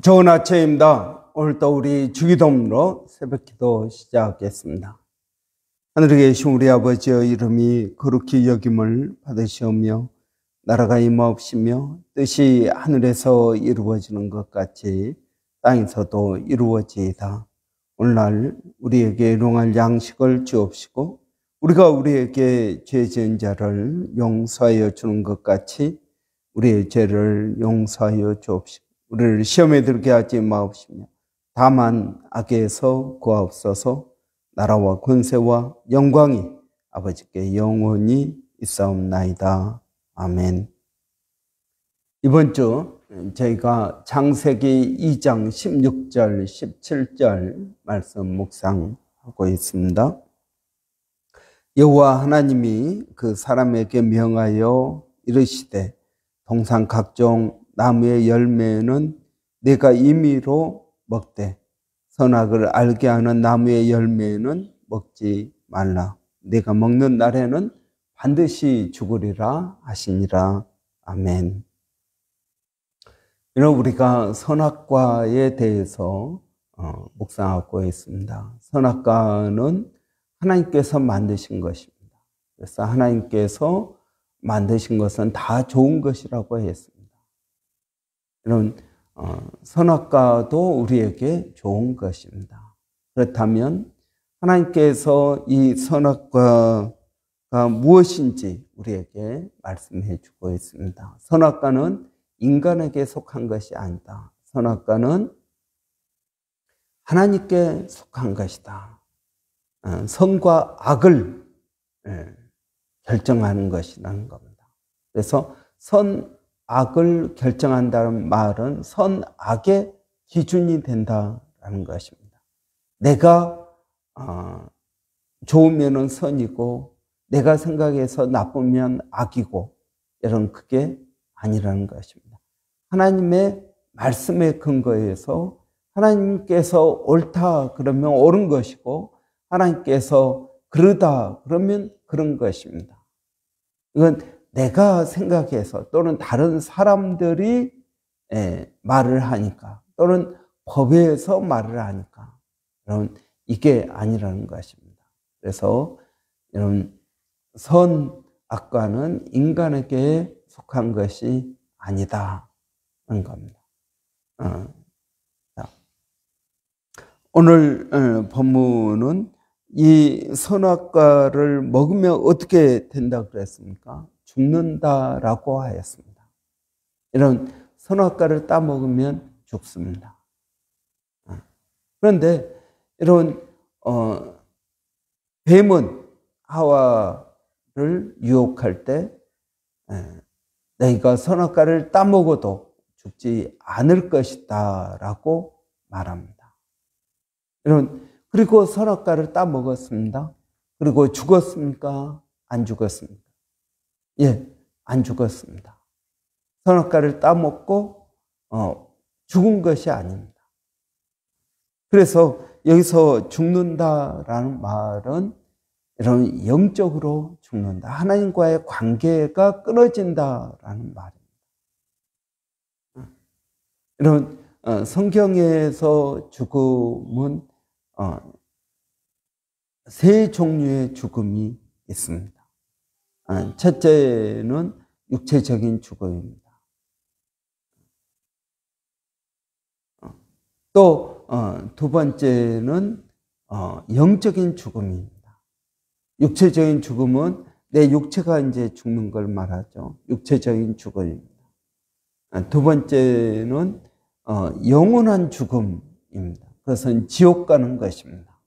좋은 아침입니다. 오늘도 우리 주기도문으로 새벽기도 시작하겠습니다. 하늘에 계신 우리 아버지의 이름이 거룩히 여김을 받으시오며 나라가 임하옵시며 뜻이 하늘에서 이루어지는 것 같이 땅에서도 이루어지이다. 오늘날 우리에게 일용할 양식을 주옵시고 우리가 우리에게 죄 지은 자를 용서하여 주는 것 같이 우리의 죄를 용서하여 주옵시고 우리를 시험에 들게 하지 마옵시며 다만 악에서 구하옵소서. 나라와 권세와 영광이 아버지께 영원히 있사옵나이다. 아멘. 이번 주 저희가 창세기 2장 16절 17절 말씀 묵상하고 있습니다. 여호와 하나님이 그 사람에게 명하여 이르시되 동산 각종 나무의 열매는 내가 임의로 먹되 선악을 알게 하는 나무의 열매는 먹지 말라. 내가 먹는 날에는 반드시 죽으리라 하시니라. 아멘. 이런 우리가 선악과에 대해서 묵상하고 있습니다. 선악과는 하나님께서 만드신 것입니다. 그래서 하나님께서 만드신 것은 다 좋은 것이라고 했습니다. 이런 선악과도 우리에게 좋은 것입니다. 그렇다면 하나님께서 이 선악과가 무엇인지 우리에게 말씀해 주고 있습니다. 선악과는 인간에게 속한 것이 아니다. 선악과는 하나님께 속한 것이다. 선과 악을 결정하는 것이라는 겁니다. 그래서 선악을 결정한다는 말은 선악의 기준이 된다는 것입니다. 내가 좋으면 선이고 내가 생각해서 나쁘면 악이고 이런 그게 아니라는 것입니다. 하나님의 말씀에 근거해서 하나님께서 옳다 그러면 옳은 것이고 하나님께서 그러다 그러면 그런 것입니다. 이건 내가 생각해서 또는 다른 사람들이 말을 하니까 또는 법에서 말을 하니까 여러분 이게 아니라는 것입니다. 그래서 이런 선악과는 인간에게 속한 것이 아니다는 겁니다. 오늘 본문은 이 선악과를 먹으면 어떻게 된다고 그랬습니까? 죽는다라고 하였습니다. 이런 선악과를 따먹으면 죽습니다. 그런데 이런 뱀은 하와를 유혹할 때 너희가 선악과를 따먹어도 죽지 않을 것이다 라고 말합니다. 그리고 선악과를 따먹었습니다. 그리고 죽었습니까? 안 죽었습니까? 예, 안 죽었습니다. 선악과를 따먹고 죽은 것이 아닙니다. 그래서 여기서 죽는다라는 말은 이런 영적으로 죽는다. 하나님과의 관계가 끊어진다라는 말입니다. 이런 성경에서 죽음은 세 종류의 죽음이 있습니다. 첫째는 육체적인 죽음입니다. 또 두 번째는 영적인 죽음입니다. 육체적인 죽음은 내 육체가 이제 죽는 걸 말하죠. 육체적인 죽음입니다. 두 번째는 영원한 죽음입니다. 그것은 지옥 가는 것입니다.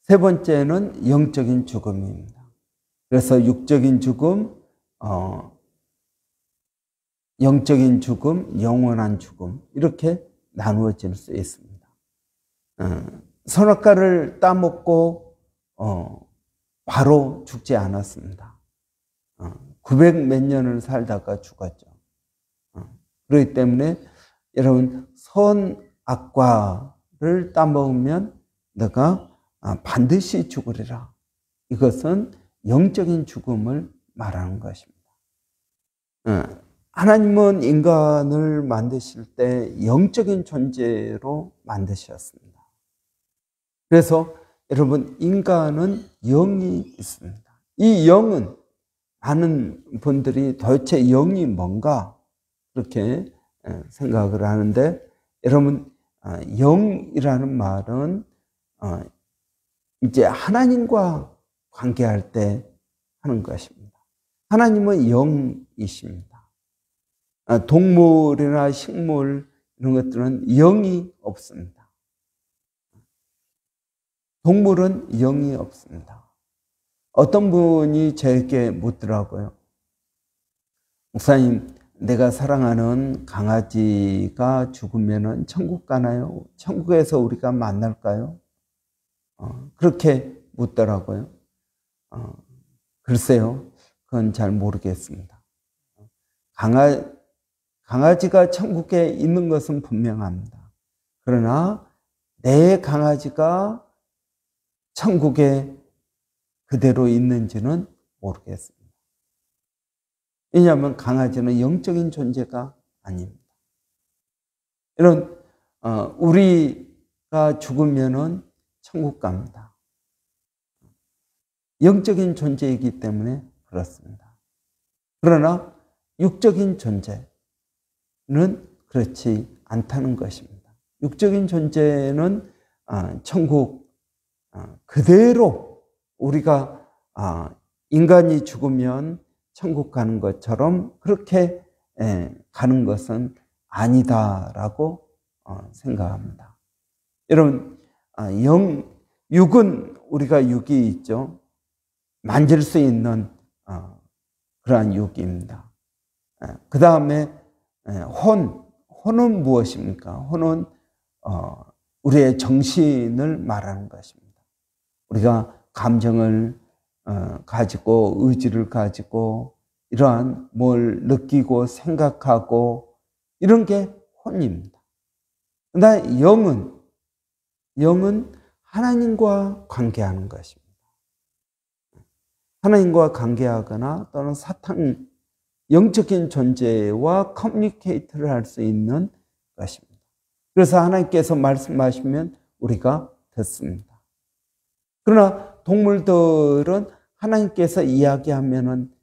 세 번째는 영적인 죽음입니다. 그래서 육적인 죽음, 영적인 죽음, 영원한 죽음 이렇게 나누어질 수 있습니다. 선악과를 따먹고 바로 죽지 않았습니다. 900 몇 년을 살다가 죽었죠. 그렇기 때문에 여러분 선악과를 따먹으면 너가 반드시 죽으리라. 이것은 영적인 죽음을 말하는 것입니다. 하나님은 인간을 만드실 때 영적인 존재로 만드셨습니다. 그래서 여러분, 인간은 영이 있습니다. 이 영은 많은 분들이 도대체 영이 뭔가 그렇게 생각을 하는데, 여러분, 영이라는 말은 이제 하나님과 관계할 때 하는 것입니다. 하나님은 영이십니다. 동물이나 식물 이런 것들은 영이 없습니다. 동물은 영이 없습니다. 어떤 분이 저에게 묻더라고요. 목사님, 내가 사랑하는 강아지가 죽으면 천국 가나요? 천국에서 우리가 만날까요? 그렇게 묻더라고요. 글쎄요, 그건 잘 모르겠습니다. 강아지가 천국에 있는 것은 분명합니다. 그러나 내 강아지가 천국에 그대로 있는지는 모르겠습니다. 왜냐하면 강아지는 영적인 존재가 아닙니다. 이런 우리가 죽으면은 천국 갑니다. 영적인 존재이기 때문에 그렇습니다. 그러나 육적인 존재는 그렇지 않다는 것입니다. 육적인 존재는 천국 그대로 우리가 인간이 죽으면 천국 가는 것처럼 그렇게 가는 것은 아니다라고 생각합니다. 여러분, 육은 우리가 육이 있죠. 만질 수 있는 그러한 육입니다. 그 다음에 혼은 무엇입니까? 혼은 우리의 정신을 말하는 것입니다. 우리가 감정을 가지고 의지를 가지고 이러한 뭘 느끼고 생각하고 이런 게 혼입니다. 그러나 영은 하나님과 관계하는 것입니다. 하나님과 관계하거나 또는 사탄 영적인 존재와 커뮤니케이트를 할 수 있는 것입니다. 그래서 하나님께서 말씀하시면 우리가 듣습니다. 그러나 동물들은 하나님께서 이야기하면은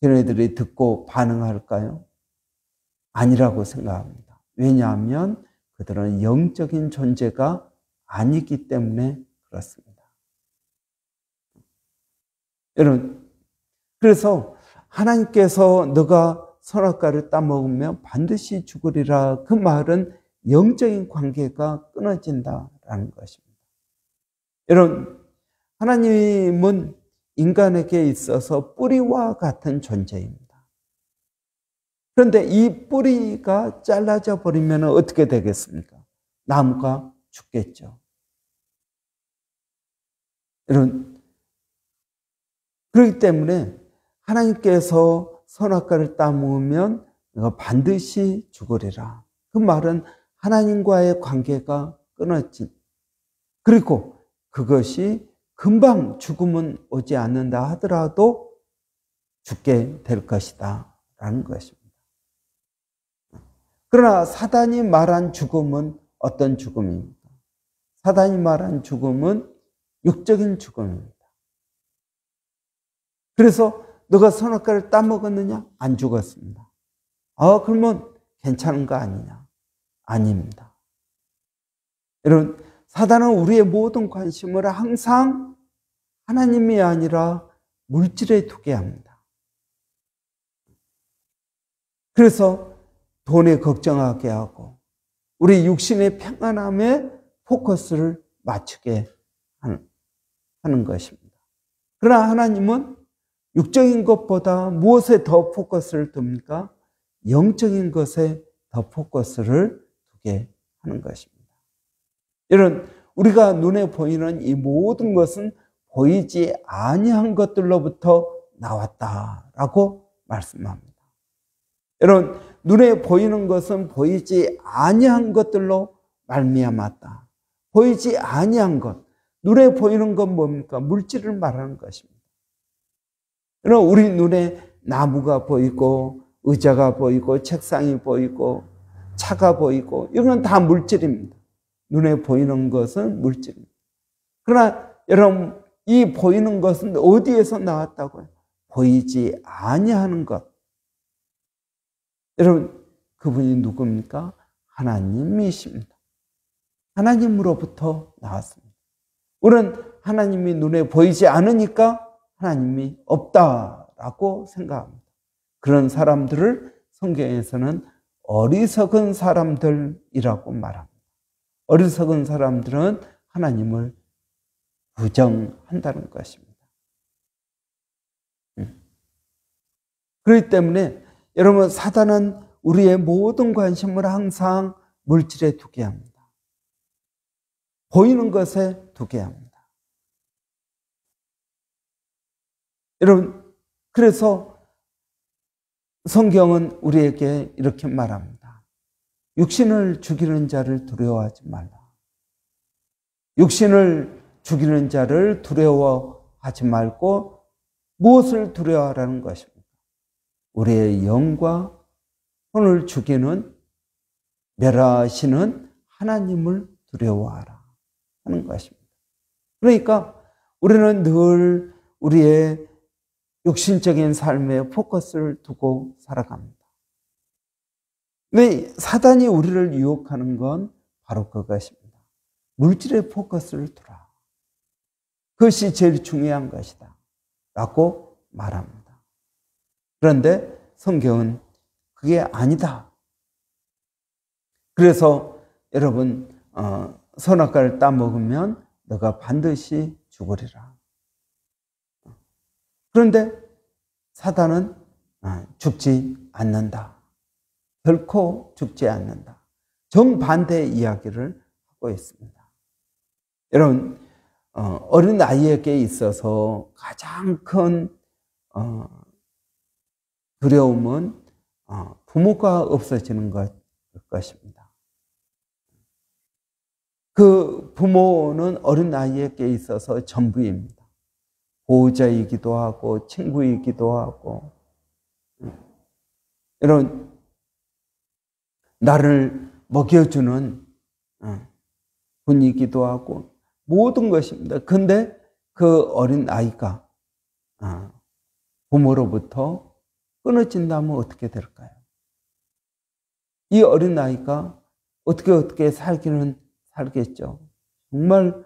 걔네들이 듣고 반응할까요? 아니라고 생각합니다. 왜냐하면 그들은 영적인 존재가 아니기 때문에 그렇습니다. 여러분, 그래서 하나님께서 너가 선악과를 따먹으면 반드시 죽으리라, 그 말은 영적인 관계가 끊어진다라는 것입니다. 여러분, 하나님은 인간에게 있어서 뿌리와 같은 존재입니다. 그런데 이 뿌리가 잘라져 버리면 어떻게 되겠습니까? 나무가 죽겠죠. 여러분, 그렇기 때문에 하나님께서 선악과를 따먹으면 너가 반드시 죽으리라. 그 말은 하나님과의 관계가 끊어진, 그리고 그것이 금방 죽음은 오지 않는다 하더라도 죽게 될 것이다 라는 것입니다. 그러나 사단이 말한 죽음은 어떤 죽음입니까? 사단이 말한 죽음은 육적인 죽음입니다. 그래서 너가 선악과를 따먹었느냐? 안 죽었습니다. 그러면 괜찮은 거 아니냐? 아닙니다. 여러분, 사단은 우리의 모든 관심을 항상 하나님이 아니라 물질에 두게 합니다. 그래서 돈에 걱정하게 하고 우리 육신의 평안함에 포커스를 맞추게 하는 것입니다. 그러나 하나님은 육적인 것보다 무엇에 더 포커스를 둡니까? 영적인 것에 더 포커스를 두게 하는 것입니다. 여러분, 우리가 눈에 보이는 이 모든 것은 보이지 아니한 것들로부터 나왔다라고 말씀합니다. 여러분, 눈에 보이는 것은 보이지 아니한 것들로 말미암았다. 보이지 아니한 것, 눈에 보이는 건 뭡니까? 물질을 말하는 것입니다. 여러분, 우리 눈에 나무가 보이고 의자가 보이고 책상이 보이고 차가 보이고 이건 다 물질입니다. 눈에 보이는 것은 물질입니다. 그러나 여러분, 이 보이는 것은 어디에서 나왔다고요? 보이지 아니하는 것. 여러분, 그분이 누굽니까? 하나님이십니다. 하나님으로부터 나왔습니다. 우리는 하나님이 눈에 보이지 않으니까 하나님이 없다라고 생각합니다. 그런 사람들을 성경에서는 어리석은 사람들이라고 말합니다. 어리석은 사람들은 하나님을 부정한다는 것입니다. 그렇기 때문에 여러분, 사단은 우리의 모든 관심을 항상 물질에 두게 합니다. 보이는 것에 두게 합니다. 여러분, 그래서 성경은 우리에게 이렇게 말합니다. 육신을 죽이는 자를 두려워하지 말라. 육신을 죽이는 자를 두려워하지 말고 무엇을 두려워하라는 것입니까? 우리의 영과 혼을 죽이는 멸하시는 하나님을 두려워하라 하는 것입니다. 그러니까 우리는 늘 우리의 육신적인 삶에 포커스를 두고 살아갑니다. 근데 사단이 우리를 유혹하는 건 바로 그것입니다. 물질에 포커스를 두라. 그것이 제일 중요한 것이다 라고 말합니다. 그런데 성경은 그게 아니다. 그래서 여러분, 선악과를 따먹으면 너가 반드시 죽으리라. 그런데 사단은 죽지 않는다. 결코 죽지 않는다. 정반대의 이야기를 하고 있습니다. 여러분, 어린 아이에게 있어서 가장 큰 두려움은 부모가 없어지는 것입니다. 그 부모는 어린 아이에게 있어서 전부입니다. 보호자이기도 하고 친구이기도 하고, 이런 나를 먹여주는 분이기도 하고 모든 것입니다. 그런데 그 어린 아이가 부모로부터 끊어진다면 어떻게 될까요? 이 어린 아이가 어떻게 살기는 살겠죠. 정말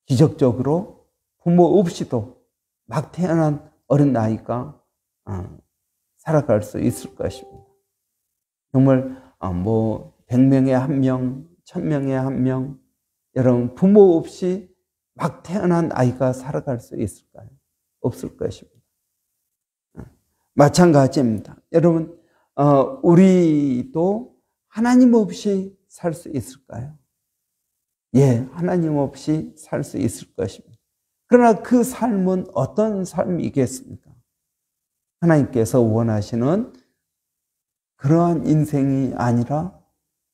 기적적으로 부모 없이도 막 태어난 어린 아이가 살아갈 수 있을 것입니다. 정말 100명에 1명, 1000명에 1명, 여러분 부모 없이 막 태어난 아이가 살아갈 수 있을까요? 없을 것입니다. 마찬가지입니다. 여러분, 우리도 하나님 없이 살 수 있을까요? 예, 하나님 없이 살 수 있을 것입니다. 그러나 그 삶은 어떤 삶이겠습니까? 하나님께서 원하시는 그러한 인생이 아니라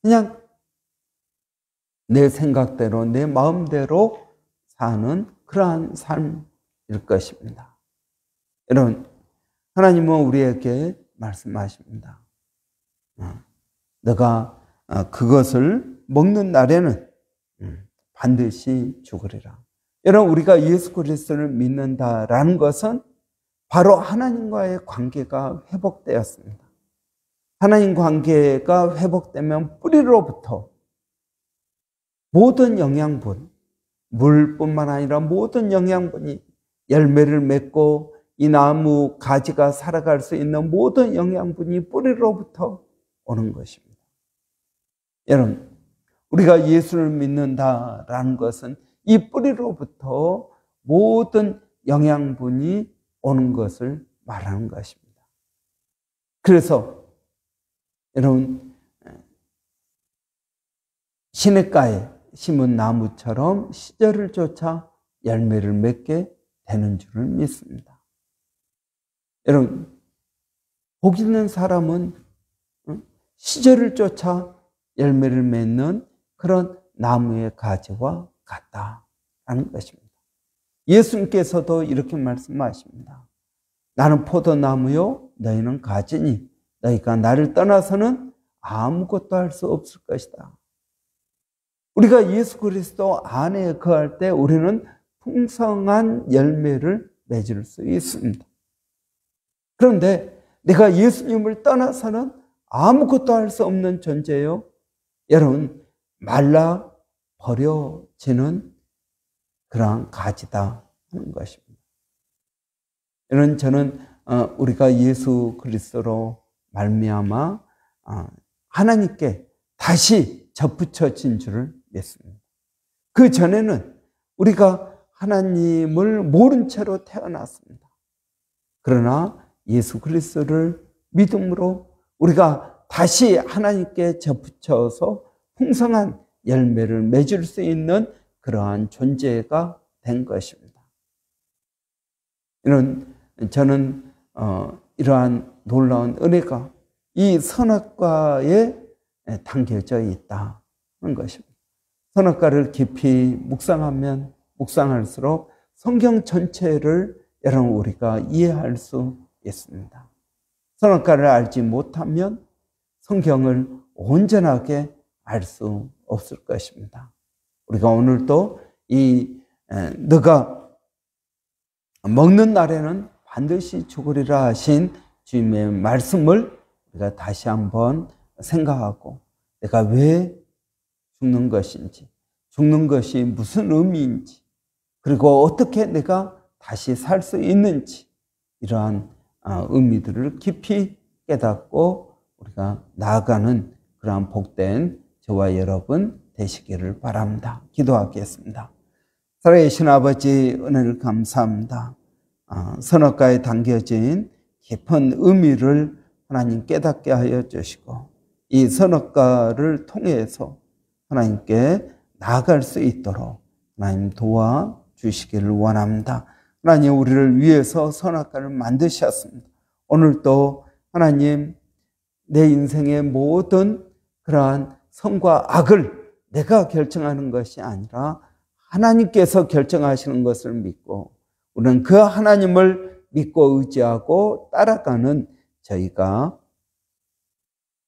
그냥 내 생각대로, 내 마음대로 사는 그러한 삶일 것입니다. 여러분, 하나님은 우리에게 말씀하십니다. 너가 그것을 먹는 날에는 반드시 죽으리라. 여러분, 우리가 예수 그리스도를 믿는다라는 것은 바로 하나님과의 관계가 회복되었습니다. 하나님 관계가 회복되면 뿌리로부터 모든 영양분, 물뿐만 아니라 모든 영양분이 열매를 맺고 이 나무 가지가 살아갈 수 있는 모든 영양분이 뿌리로부터 오는 것입니다. 여러분, 우리가 예수를 믿는다라는 것은 이 뿌리로부터 모든 영양분이 오는 것을 말하는 것입니다. 그래서 여러분, 시냇가에 심은 나무처럼 시절을 쫓아 열매를 맺게 되는 줄을 믿습니다. 여러분, 복 있는 사람은 시절을 쫓아 열매를 맺는 그런 나무의 가지와 같다라는 것입니다. 예수님께서도 이렇게 말씀하십니다. 나는 포도나무요 너희는 가지니 너희가 나를 떠나서는 아무것도 할 수 없을 것이다. 우리가 예수 그리스도 안에 거할 때 우리는 풍성한 열매를 맺을 수 있습니다. 그런데 내가 예수님을 떠나서는 아무것도 할 수 없는 존재요. 여러분, 말라 버려지는 그러한 가지다 하는 것입니다. 여러분, 저는 우리가 예수 그리스도로 말미암아 하나님께 다시 접붙여진 줄을 믿습니다. 그 전에는 우리가 하나님을 모른 채로 태어났습니다. 그러나 예수 그리스도를 믿음으로 우리가 다시 하나님께 접붙여서 풍성한 열매를 맺을 수 있는 그러한 존재가 된 것입니다. 저는 이러한 놀라운 은혜가 이 선악과에 담겨져 있다는 것입니다. 선악과를 깊이 묵상하면 묵상할수록 성경 전체를 여러분 우리가 이해할 수 있습니다. 선악과를 알지 못하면 성경을 온전하게 알 수 없을 것입니다. 우리가 오늘도 너가 먹는 날에는 반드시 죽으리라 하신 주님의 말씀을 우리가 다시 한번 생각하고 내가 왜 죽는 것인지, 죽는 것이 무슨 의미인지, 그리고 어떻게 내가 다시 살 수 있는지 이러한 의미들을 깊이 깨닫고 우리가 나아가는 그러한 복된 저와 여러분 되시기를 바랍니다. 기도하겠습니다. 살아계신 아버지 은혜를 감사합니다. 선악과에 담겨진 깊은 의미를 하나님 깨닫게 하여 주시고 이 선악과를 통해서 하나님께 나아갈 수 있도록 하나님 도와주시기를 원합니다. 하나님 우리를 위해서 선악과를 만드셨습니다. 오늘도 하나님 내 인생의 모든 그러한 선과 악을 내가 결정하는 것이 아니라 하나님께서 결정하시는 것을 믿고 우리는 그 하나님을 믿고 의지하고 따라가는 저희가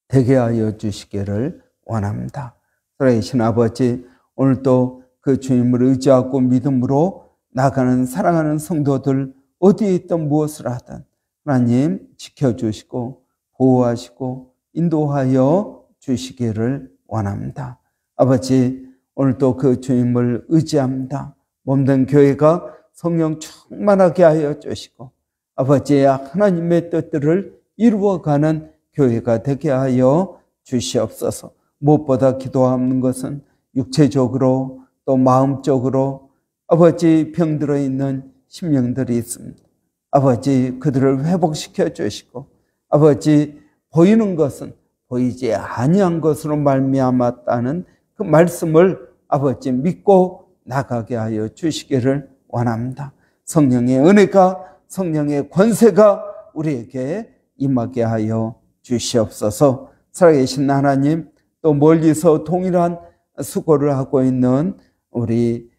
되게 하여 주시기를 원합니다. 살아계신 아버지, 오늘도 그 주님을 의지하고 믿음으로 나가는 사랑하는 성도들 어디에 있든 무엇을 하든 하나님 지켜주시고 보호하시고 인도하여 주시기를 원합니다. 아버지, 오늘도 그 주님을 의지합니다. 몸된 교회가 성령 충만하게 하여 주시고 아버지의 하나님의 뜻들을 이루어가는 교회가 되게 하여 주시옵소서. 무엇보다 기도하는 것은 육체적으로 또 마음적으로 아버지 병들어 있는 심령들이 있습니다. 아버지 그들을 회복시켜 주시고 아버지 보이는 것은 보이지 아니한 것으로 말미암았다는 그 말씀을 아버지 믿고 나가게 하여 주시기를 원합니다. 성령의 은혜가 성령의 권세가 우리에게 임하게 하여 주시옵소서. 살아계신 하나님, 또 멀리서 동일한 수고를 하고 있는 우리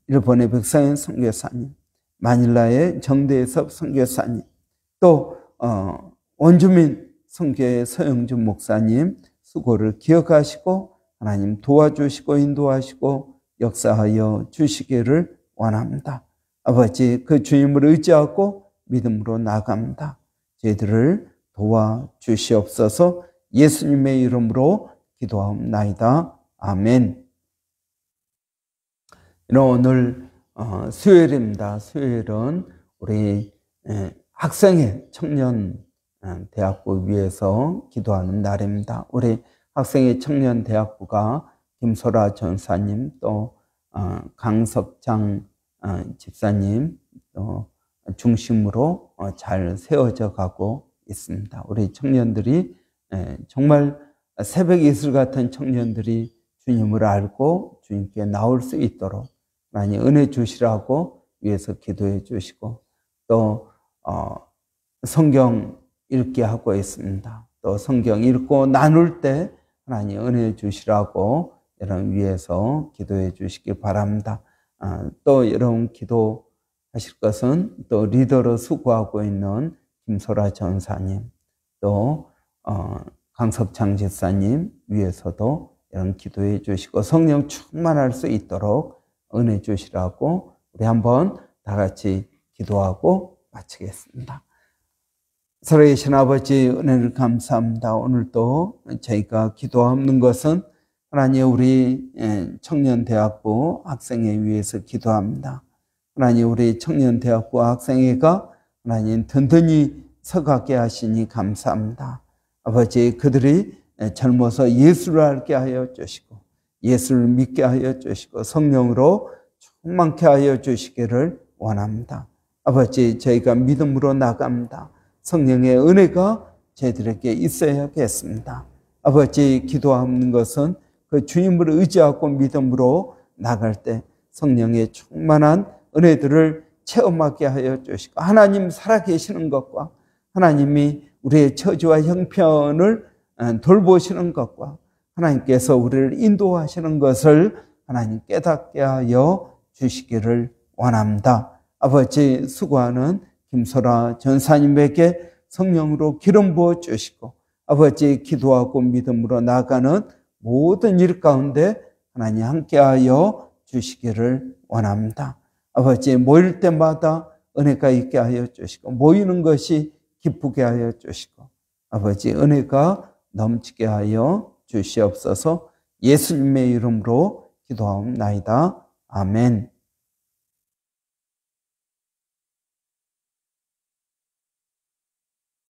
일본의 백상현 선교사님, 마닐라의 정대섭 선교사님, 또 원주민 선교의 서영준 목사님 수고를 기억하시고 하나님 도와주시고 인도하시고 역사하여 주시기를 원합니다. 아버지 그 주님을 의지하고 믿음으로 나갑니다. 저희들을 도와주시옵소서. 예수님의 이름으로 기도하옵나이다. 아멘. 오늘 수요일입니다. 수요일은 우리 학생회 청년 대학부 위해서 기도하는 날입니다. 우리 학생회 청년 대학부가 김소라 전사님 또 강석장 집사님 또 중심으로 잘 세워져 가고 있습니다. 우리 청년들이 정말 새벽 이슬 같은 청년들이 주님을 알고 주님께 나올 수 있도록 많이 은혜 주시라고 위해서 기도해 주시고 또 성경 읽게 하고 있습니다. 또 성경 읽고 나눌 때 하나님 은혜 주시라고 여러분 위해서 기도해 주시기 바랍니다. 또 여러분 기도해 하실 것은 또 리더로 수고하고 있는 김소라 전사님, 또 강석창 집사님 위해서도 이런 기도해 주시고 성령 충만할 수 있도록 은혜 주시라고 우리 한번 다 같이 기도하고 마치겠습니다. 서로의 신아버지 은혜를 감사합니다. 오늘도 저희가 기도하는 것은 하나님 우리 청년대학부 학생회 위해서 기도합니다. 하나님 우리 청년대학부 학생회가 하나님 든든히 서가게 하시니 감사합니다. 아버지 그들이 젊어서 예수를 알게 하여 주시고 예수를 믿게 하여 주시고 성령으로 충만케 하여 주시기를 원합니다. 아버지 저희가 믿음으로 나갑니다. 성령의 은혜가 저희들에게 있어야겠습니다. 아버지 기도하는 것은 그 주님을 의지하고 믿음으로 나갈 때 성령의 충만한 은혜들을 체험하게 하여 주시고 하나님 살아계시는 것과 하나님이 우리의 처지와 형편을 돌보시는 것과 하나님께서 우리를 인도하시는 것을 하나님 깨닫게 하여 주시기를 원합니다. 아버지 수고하는 김소라 전사님에게 성령으로 기름 부어 주시고 아버지 기도하고 믿음으로 나가는 모든 일 가운데 하나님 함께하여 주시기를 원합니다. 아버지 모일 때마다 은혜가 있게 하여 주시고 모이는 것이 기쁘게 하여 주시고 아버지 은혜가 넘치게 하여 주시옵소서. 예수님의 이름으로 기도하옵나이다. 아멘.